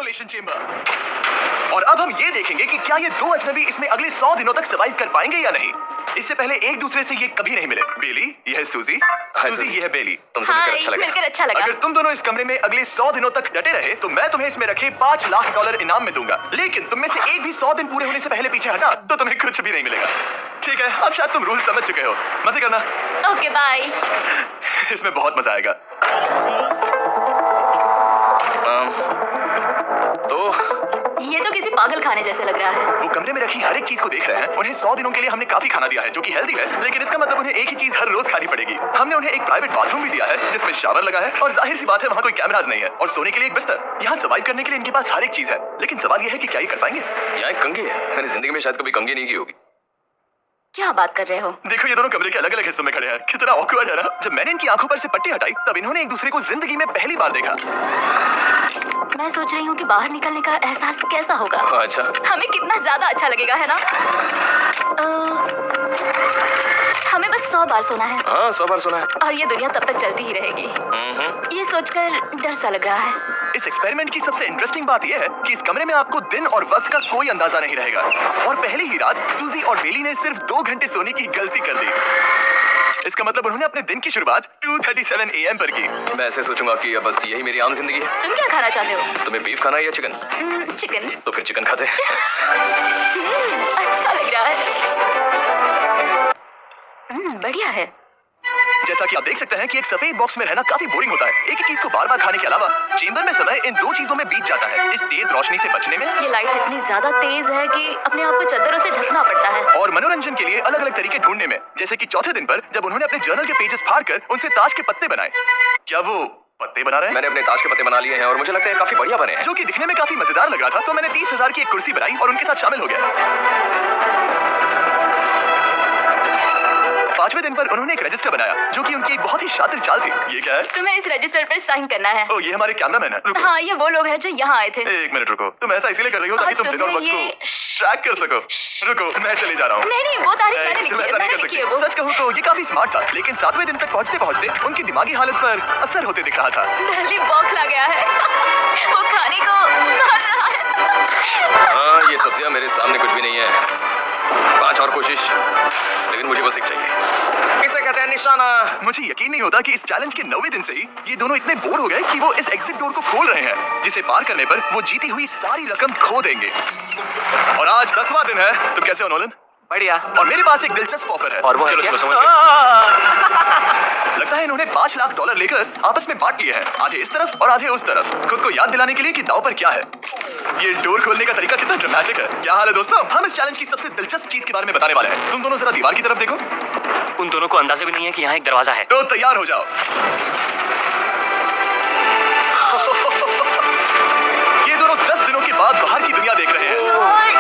Isolation chamber. और अब हम ये देखेंगे कि क्या ये दो अजनबी इसमें अगले 100 दिनों तक सर्वाइव कर पाएंगे या नहीं। इससे पहले एक दूसरे से ये कभी नहीं मिले। बेली, ये है सूजी, सूजी ये है बेली। तुमसे मिलकर अच्छा लगा। अगर तुम दोनों इस कमरे में अगले 100 दिनों तक डटे रहे तो मैं तुम्हें इसमें रखे $5 लाख इनाम में दूंगा। लेकिन तुम में से एक भी 100 दिन पूरे होने से पहले पीछे हटा तो तुम्हें कुछ भी नहीं मिलेगा। ठीक है, अब शायद तुम रूल समझ चुके हो। मजे करना। Okay bye. इसमें बहुत मजा आएगा। ये तो किसी पागल खाने जैसे लग रहा है। वो कमरे में रखी हर एक चीज को देख रहे हैं। उन्हें 100 दिनों के लिए हमने काफी खाना दिया है जो कि हेल्दी है, लेकिन इसका मतलब उन्हें एक ही चीज हर रोज खानी पड़ेगी। हमने उन्हें एक प्राइवेट बाथरूम भी दिया है जिसमें शावर लगा है और जाहिर सी बात है वहाँ कोई कैमरास नहीं है, और सोने के लिए एक बिस्तर। यहाँ सर्वाइव करने के लिए इनके पास हर एक चीज है, लेकिन सवाल यह है कि क्या ये कर पाएंगे। यहाँ एक कंघी है, मैंने जिंदगी में शायद कभी कंघी नहीं की होगी। क्या बात कर रहे हो? देखो ये दोनों कमरे के अलग अलग हिस्सों में खड़े हैं। कितना ऑकवर्ड है ना। जब मैंने इनकी आंखों पर से पट्टी हटाई तब इन्होंने एक दूसरे को जिंदगी में पहली बार देखा। मैं सोच रही हूँ कि बाहर निकलने का एहसास कैसा होगा। अच्छा, हमें कितना ज्यादा अच्छा लगेगा, है ना? हमें बस 100 बार सोना है। हाँ 100 बार सुना है। और ये दुनिया तब तक चलती ही रहेगी। ये सोचकर डर सा लग रहा है। इस एक्सपेरिमेंट की सबसे इंटरेस्टिंग बात यह है कि इस कमरे में आपको दिन और वक्त का कोई अंदाजा नहीं रहेगा। और पहली ही रात सूजी और बेली ने सिर्फ 2 घंटे सोने की गलती कर दी। इसका मतलब उन्होंने अपने दिन की शुरुआत 2:37 AM पर की। मैं ऐसे सोचूंगा कि अब बस यही मेरी आम जिंदगी है। तुम क्या खाना चाहते हो? तुम्हें बीफ खाना है या चिकन? चिकन। तो फिर चिकन खाते हैं। अच्छा लग रहा है। बढ़िया है। जैसा कि आप देख सकते हैं कि एक सफेद बॉक्स में रहना काफी बोरिंग होता है। एक ही चीज को बार बार खाने के अलावा चेंबर में समय इन 2 चीजों में बीत जाता है। इस तेज रोशनी से बचने में, ये लाइट्स इतनी ज्यादा तेज है कि अपने आप को चादरों से ढकना पड़ता है। और मनोरंजन के लिए अलग अलग तरीके ढूंढने में, जैसे कि चौथे दिन पर जब उन्होंने अपने जर्नल के पेजेस फाड़कर उनसे ताश के पत्ते बनाए। क्या वो पत्ते बना रहे हैं? मैंने अपने ताश के पत्ते बना लिए हैं और मुझे लगता है काफी बढ़िया बने हैं। जो कि दिखने में काफी मजेदार लग रहा था, तो मैंने 30,000 की एक कुर्सी बनाई और उनके साथ शामिल हो गया। 5वें दिन पर उन्होंने एक रजिस्टर बनाया जो कि उनकी एक बहुत ही शातिर चाल थी। ये क्या है? तुम्हें इस रजिस्टर पर साइन करना है। ओह, ये हमारे कैमरामैन है। रुको। हाँ, ये वो लोग हैं जो यहाँ आए थे। एक मिनट रुको। तुम ऐसा इसीलिए कर रही हो ताकि तुम दिन और वक्त को ट्रैक कर सको। रुको, मैं चले जा रहा हूँ। नहीं, वो तारीख मैंने लिखी तुम है। ऐसा नहीं मैंने कर लिखी है सकती। वो। सच कहूँ तो ये काफी स्मार्ट था, लेकिन 7वें दिन तक पहुँचते पहुँचते उनकी दिमागी हालत पर असर होते दिख रहा था। दिल्ली बौखला गया है। वो खाने को भाग रहा है। हाँ, ये सब्जियां मेरे सामने कुछ भी नहीं है। 5 और कोशिश, लेकिन मुझे बस एक चाहिए। इसे कहते हैं निशाना। मुझे यकीन नहीं होता कि इस चैलेंज के 9वें दिन से ही ये दोनों इतने बोर हो गए कि वो इस एग्जिट डोर को खोल रहे हैं, जिसे पार करने पर वो जीती हुई सारी रकम खो देंगे। और आज 10वां दिन है। तुम कैसे हो नोलन? बढ़िया। और मेरे पास एक दिलचस्प ऑफर है। और वो चलो क्या? समझ गए। लगता है इन्होंने $5 लाख लेकर आपस में बांट लिए हैं, आधे इस तरफ और आधे उस तरफ, खुद को याद दिलाने के लिए कि दांव पर क्या है। ये डोर खोलने का तरीका कितना ड्रामेटिक है। क्या हाल है दोस्तों? हम इस चैलेंज की सबसे दिलचस्प चीज के बारे में बताने वाले हैं। तुम दोनों जरा दीवार की तरफ देखो। उन दोनों को अंदाजा भी नहीं है कि यहाँ एक दरवाजा है। तो तैयार हो जाओ। ये दोनों 10 दिनों के बाद बाहर की दुनिया देख रहे हैं। और ये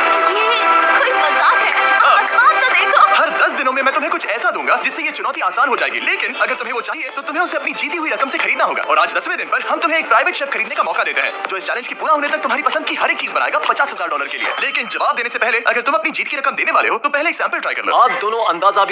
कोई मजाक है? आसमान तो देखो। हर 10 दिनों में मैं तुम्हें कुछ ऐसा दूंगा जिससे ये चुनौती आसान हो जाएगी, लेकिन अगर तुम्हें वो चाहिए तो तुम्हें उसे अपनी जीती हुई रकम से खरीदना होगा। और आज 10वें दिन पर हम तुम्हें एक प्राइवेट शेफ खरीदने का मौका देते हैं जो इस चैलेंज की पूरा होने तक तुम्हारी पसंद की हर एक चीज बनाएगा $50,000 के लिए। लेकिन जवाब देने से पहले अगर तुम अपनी जीत की रकम देने वाले हो तो पहले एक सैंपल ट्राई कर लो। आप दोनों अंदाजा